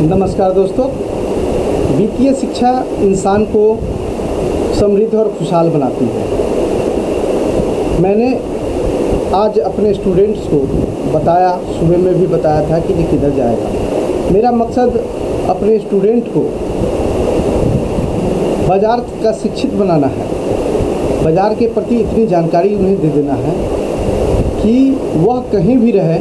नमस्कार दोस्तों। वित्तीय शिक्षा इंसान को समृद्ध और खुशहाल बनाती है। मैंने आज अपने स्टूडेंट्स को बताया, सुबह में भी बताया था कि ये किधर जाएगा। मेरा मकसद अपने स्टूडेंट को बाज़ार का शिक्षित बनाना है। बाज़ार के प्रति इतनी जानकारी उन्हें दे देना है कि वह कहीं भी रहे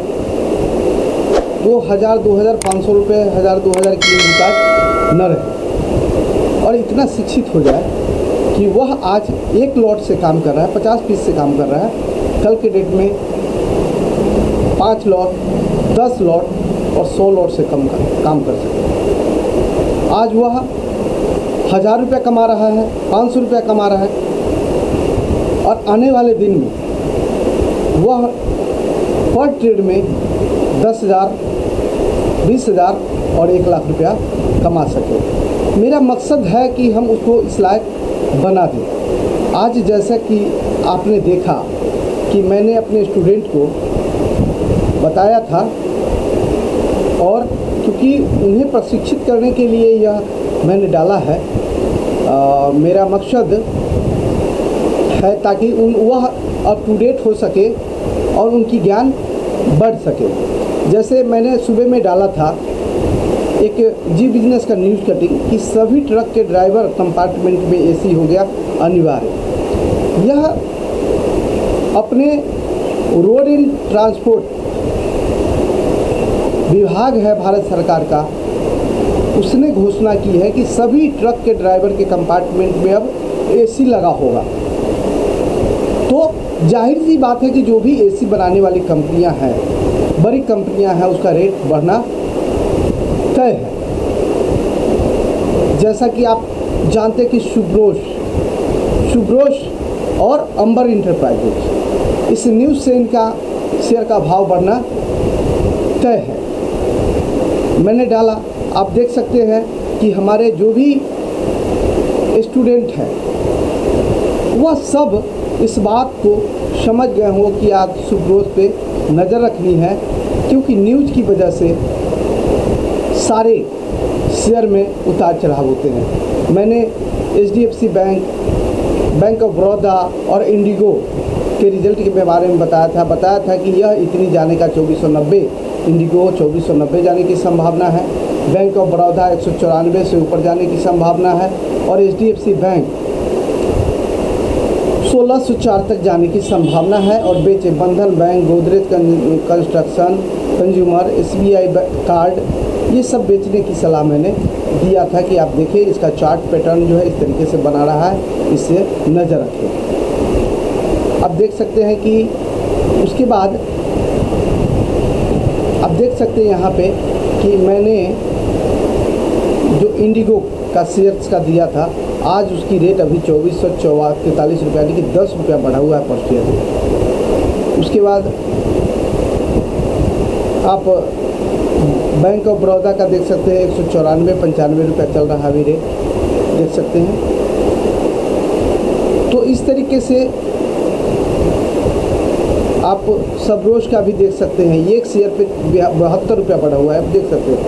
वो 1000, 2000, 500 रुपये, 1000, 2000 की मुहताज न रहे और इतना शिक्षित हो जाए कि वह आज एक लॉट से काम कर रहा है, 50 पीस से काम कर रहा है, कल के डेट में 5 लॉट, 10 लॉट और 100 लॉट से काम कर सके। आज वह 1000 रुपये कमा रहा है, 500 रुपये कमा रहा है और आने वाले दिन में वह पर ट्रेड में 10,000, 20,000 और 1 लाख रुपया कमा सके। मेरा मकसद है कि हम उसको इस लायक बना दें। आज जैसा कि आपने देखा कि मैंने अपने स्टूडेंट को बताया था और क्योंकि उन्हें प्रशिक्षित करने के लिए यह मैंने डाला है, मेरा मकसद है ताकि वह अप टू डेट हो सके और उनकी ज्ञान बढ़ सके। जैसे मैंने सुबह में डाला था एक जी बिजनेस का न्यूज़ कटिंग कि सभी ट्रक के ड्राइवर कंपार्टमेंट में एसी हो गया अनिवार्य। यह अपने रोड एंड ट्रांसपोर्ट विभाग है भारत सरकार का, उसने घोषणा की है कि सभी ट्रक के ड्राइवर के कंपार्टमेंट में अब एसी लगा होगा। तो जाहिर सी बात है कि जो भी एसी बनाने वाली कंपनियां हैं, बड़ी कंपनियां हैं, उसका रेट बढ़ना तय है। जैसा कि आप जानते हैं कि शुभ्रोश और अंबर इंटरप्राइजेज, इस न्यूज़ से इनका शेयर का भाव बढ़ना तय है। मैंने डाला, आप देख सकते हैं कि हमारे जो भी स्टूडेंट हैं वह सब इस बात को समझ गए हों कि आज शुभ्रोश पे नज़र रखनी है, क्योंकि न्यूज़ की वजह से सारे शेयर में उतार चढ़ाव होते हैं। मैंने HDFC bank, bank of Baroda और इंडिगो के रिजल्ट के बारे में बताया था कि यह इतनी जाने का 2490, इंडिगो 2490 जाने की संभावना है, बैंक ऑफ बड़ौदा 194 से ऊपर जाने की संभावना है और HDFC बैंक 1604 तक जाने की संभावना है। और बेचे बंधन bank, Godrej construction, consumer, SBI card, ये सब बेचने की सलाह मैंने दिया था कि आप देखिए इसका चार्ट पैटर्न जो है इस तरीके से बना रहा है, इससे नज़र रखें। आप देख सकते हैं कि उसके बाद आप देख सकते हैं यहाँ पे कि मैंने जो इंडिगो का शेयर्स का दिया था, आज उसकी रेट अभी 2443 रुपया, यानी कि 10 रुपया बढ़ा हुआ है पर शेयर। उसके बाद आप बैंक ऑफ बड़ौदा का देख सकते हैं 194-95 रुपया चल रहा है अभी रेट, देख सकते हैं। तो इस तरीके से आप सबरोज का भी देख सकते हैं, एक शेयर पे 72 रुपया बढ़ा हुआ है, आप देख सकते हैं।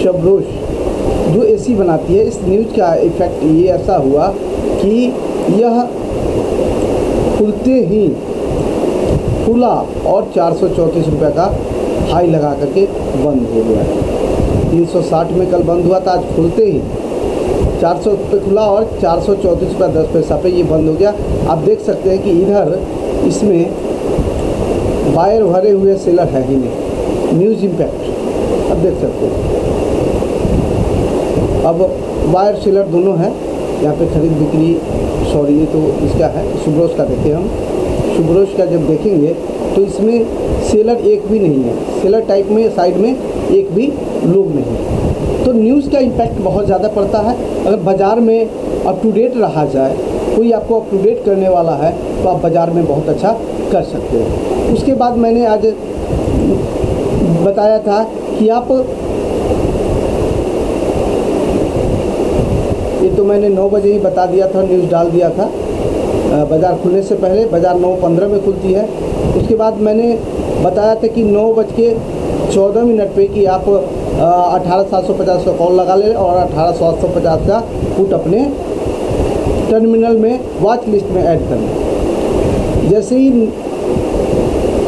सबरोज जो एसी बनाती है, इस न्यूज़ का इफ़ेक्ट ये ऐसा हुआ कि यह खुलते ही खुला और 434 रुपये का हाई लगा करके बंद हो गया। 360 में कल बंद हुआ था, आज खुलते ही 400 पे खुला और 434 रुपये 10 पैसा पे ये बंद हो गया। आप देख सकते हैं कि इधर इसमें बायर भरे हुए सेलर है ही नहीं। न्यूज़ इम्पैक्ट अब देख सकते हैं, अब बायर सेलर दोनों हैं यहाँ पे, खरीद बिक्री, सॉरी ये तो इसका है शुभ्रोश का। देखें हम शुभ्रोश का जब देखेंगे तो इसमें सेलर एक भी नहीं है, सेलर टाइप में साइड में एक भी लोग नहीं है। तो न्यूज़ का इम्पैक्ट बहुत ज़्यादा पड़ता है। अगर बाज़ार में अप टू डेट रहा जाए, कोई आपको अप टू डेट करने वाला है तो आप बाज़ार में बहुत अच्छा कर सकते हैं। उसके बाद मैंने आज बताया था कि आप, ये तो मैंने 9 बजे ही बता दिया था, न्यूज़ डाल दिया था बाज़ार खुलने से पहले। बाज़ार 9:15 में खुलती है। उसके बाद मैंने बताया था कि 9 बज के 14 मिनट पे कि आप 18,750 का कॉल लगा लें और 18,750 का पुट अपने टर्मिनल में वॉच लिस्ट में ऐड कर लें। जैसे ही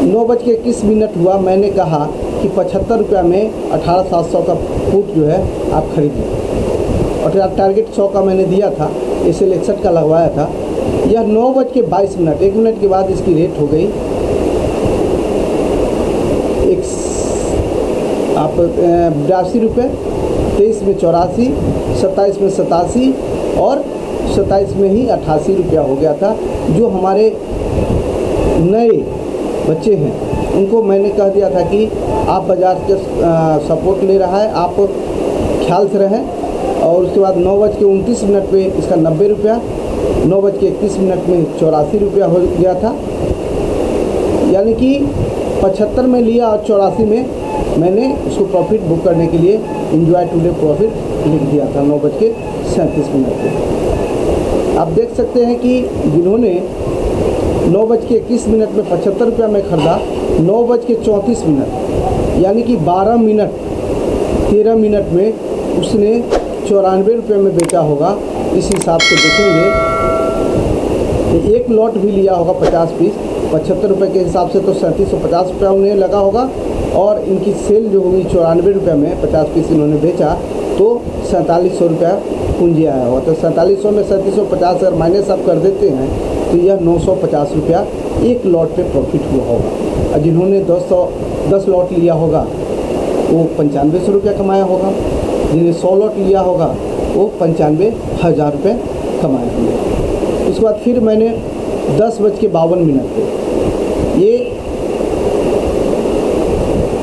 9:21 हुआ, मैंने कहा कि 75 रुपया में 18,700 का पुट जो है आप खरीदें और टारगेट 100 का मैंने दिया था, इसे 61 का लगवाया था। यह 9:22, 1 मिनट के बाद इसकी रेट हो गई आप 82 रुपये, 23 में 84, 27 में 87 और 27 में ही 88 रुपया हो गया था। जो हमारे नए बच्चे हैं उनको मैंने कह दिया था कि आप बाज़ार के सपोर्ट ले रहा है, आप ख्याल से रहें। और उसके बाद 9:29 पे इसका 90 रुपया, 9:31 में 84 रुपया हो गया था। यानी कि 75 में लिया और 84 में मैंने उसको प्रॉफिट बुक करने के लिए एंजॉय टुडे प्रॉफिट लिख दिया था 9:37 पे। आप देख सकते हैं कि जिन्होंने 9:21 में 75 रुपया में ख़रीदा, 9:34 यानी कि 12 मिनट 13 मिनट में उसने 94 रुपये में बेचा होगा। इस हिसाब से देखेंगे एक लॉट भी लिया होगा 50 पीस, 75 रुपये के हिसाब से तो 3750 रुपया उन्हें लगा होगा और इनकी सेल जो होगी 94 रुपये में 50 पीस इन्होंने बेचा तो 4700 रुपया पूंजी आया होगा। तो 4700 में 3750 अगर माइनस आप कर देते हैं तो यह 950 रुपया एक लॉट पे प्रॉफिट हुआ होगा। और जिन्होंने 10 लॉट लिया होगा वो 9500 रुपया कमाया होगा, जिन्हें 100 लॉट लिया होगा वो 95,000 रुपये कमाए होंगे। उसके बाद फिर मैंने 10:52 पे ये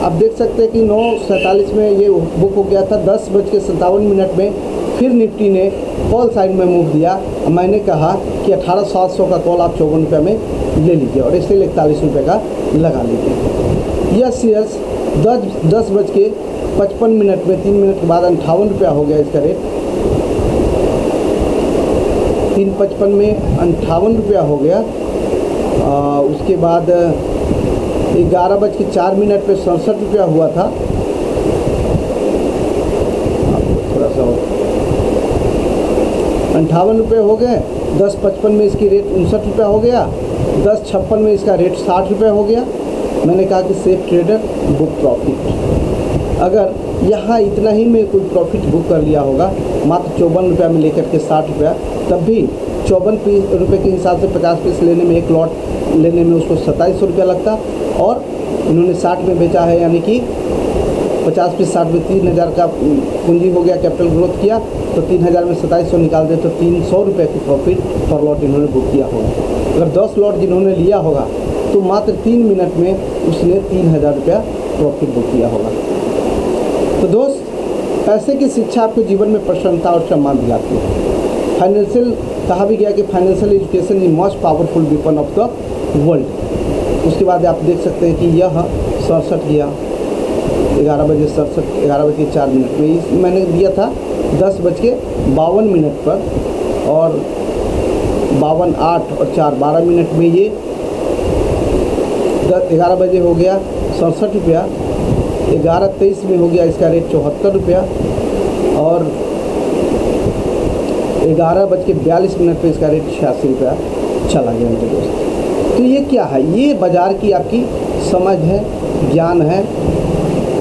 आप देख सकते हैं कि 9:47 में ये बुक हो गया था। 10:57 में फिर निफ्टी ने कॉल साइड में मूव दिया। मैंने कहा कि 18,700 का कॉल आप 54 रुपये में ले लीजिए और इसे 41 रुपये का लगा लीजिए। यह शेयर्स 10:55 में 3 मिनट के बाद 58 रुपया हो गया इसका रेट। 3:55 में 58 रुपया हो गया। उसके बाद 11:04 पे 67 रुपया हुआ था। थोड़ा सा 58 रुपये हो गए। 10:55 में इसकी रेट 59 रुपया हो गया। 10:56 में इसका रेट 60 रुपये हो गया। मैंने कहा कि सेफ ट्रेडर बुक प्रॉफिट। अगर यहाँ इतना ही में कोई प्रॉफिट बुक कर लिया होगा मात्र 54 रुपया में लेकर के 60 रुपया, तब भी 54 रुपये के हिसाब से 50 पीस लेने में, एक लॉट लेने में उसको 2700 रुपया लगता और इन्होंने 60 में बेचा है, यानी कि 50 पीस 60 में 3000 का पूंजी हो गया, कैपिटल ग्रोथ किया तो 3000 में 2700 निकाल दे तो 300 रुपये की प्रॉफिट पर लॉट इन्होंने बुक किया होगा। अगर 10 लॉट जिन्होंने लिया होगा तो मात्र 3 मिनट में उसने 3000 रुपया प्रॉफिट बुक किया होगा। तो दोस्त, पैसे की शिक्षा आपके जीवन में प्रसन्नता और सम्मान दिलाती है। फाइनेंशियल कहा भी गया कि financial education is most powerful weapon of the world. उसके बाद आप देख सकते हैं कि यह 67 गया 11:67, 11:04 में मैंने दिया था 10:52 पर और 52, 8 और 4 12 मिनट में ये 11 बजे हो गया 67 रुपया। 11:23 में हो गया इसका रेट 74 रुपया और 11:42 पे इसका रेट 86 रुपया चला गया मेरे दोस्त। तो ये क्या है? ये बाज़ार की आपकी समझ है, ज्ञान है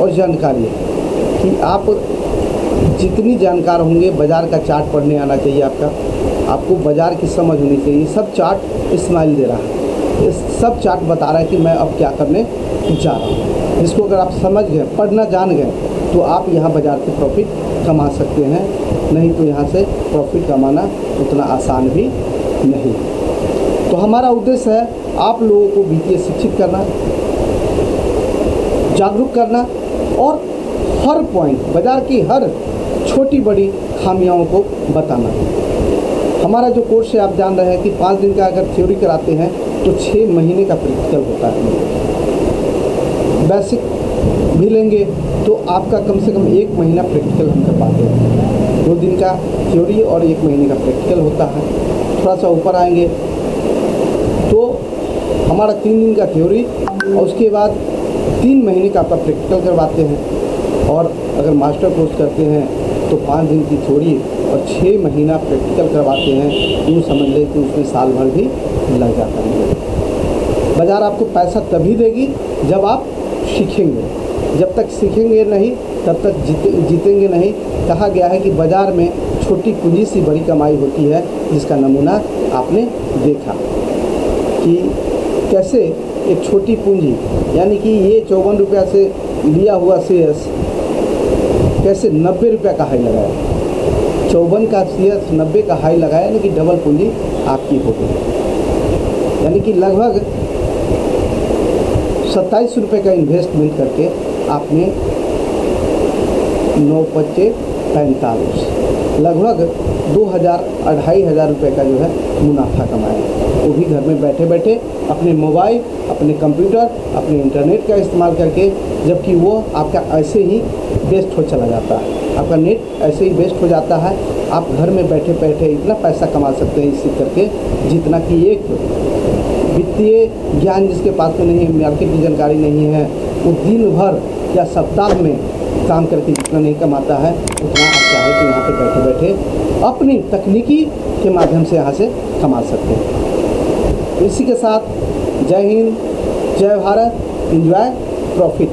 और जानकारी है कि आप जितनी जानकार होंगे, बाज़ार का चार्ट पढ़ने आना चाहिए आपको बाज़ार की समझ होनी चाहिए। सब चार्ट इस्माइल दे रहा है, ये सब चार्ट बता रहा है कि मैं अब क्या करने जा रहा हूँ। इसको अगर आप समझ गए, पढ़ना जान गए तो आप यहाँ बाज़ार से प्रॉफिट कमा सकते हैं, नहीं तो यहाँ से प्रॉफिट कमाना उतना आसान भी नहीं। तो हमारा उद्देश्य है आप लोगों को वित्तीय शिक्षित करना, जागरूक करना और हर पॉइंट, बाज़ार की हर छोटी बड़ी खामियों को बताना। हमारा जो कोर्स है आप जान रहे हैं कि 5 दिन का अगर थ्योरी कराते हैं तो 6 महीने का प्रैक्टिकल होता है। बेसिक भी लेंगे तो आपका कम से कम 1 महीना प्रैक्टिकल हम कर पाते हैं। 2 दिन का थ्योरी और 1 महीने का प्रैक्टिकल होता है। थोड़ा सा ऊपर आएंगे तो हमारा 3 दिन का थ्योरी और उसके बाद 3 महीने का आपका प्रैक्टिकल करवाते हैं, और अगर मास्टर कोर्स करते हैं तो 5 दिन की थ्योरी और 6 महीना प्रैक्टिकल करवाते हैं। यूँ समझ लें कि उसमें साल भर भी लग जाता है। बाज़ार आपको पैसा तभी देगी जब आप सीखेंगे, जब तक सीखेंगे नहीं तब तक जीतेंगे नहीं। कहा गया है कि बाज़ार में छोटी पूंजी से बड़ी कमाई होती है, जिसका नमूना आपने देखा कि कैसे एक छोटी पूंजी, यानी कि ये 54 रुपया से लिया हुआ शेयर्स कैसे 90 रुपये का हाई लगाया। 54 का शेयर्स 90 का हाई लगाया, यानी कि डबल पूंजी आपकी हो गई। यानी कि लगभग 27 रुपये का इन्वेस्टमेंट करके आपने 9 पच्चे 45 लगभग 2,000-2,500 रुपये का जो है मुनाफा कमाया, वो भी घर में बैठे बैठे अपने मोबाइल, अपने कंप्यूटर, अपने इंटरनेट का इस्तेमाल करके। जबकि वो आपका ऐसे ही वेस्ट हो चला जाता है, आपका नेट ऐसे ही वेस्ट हो जाता है। आप घर में बैठे बैठे इतना पैसा कमा सकते हैं इसी करके, जितना कि एक वित्तीय ज्ञान जिसके पास में नहीं है, मार्केट की जानकारी नहीं है, वो दिन भर या सप्ताह में काम करके जितना नहीं कमाता है, उतना आप चाहे तो यहाँ पे बैठे बैठे अपनी तकनीकी के माध्यम से यहाँ से कमा सकते हैं। इसी के साथ जय हिंद, जय भारत, एंजॉय प्रॉफिट।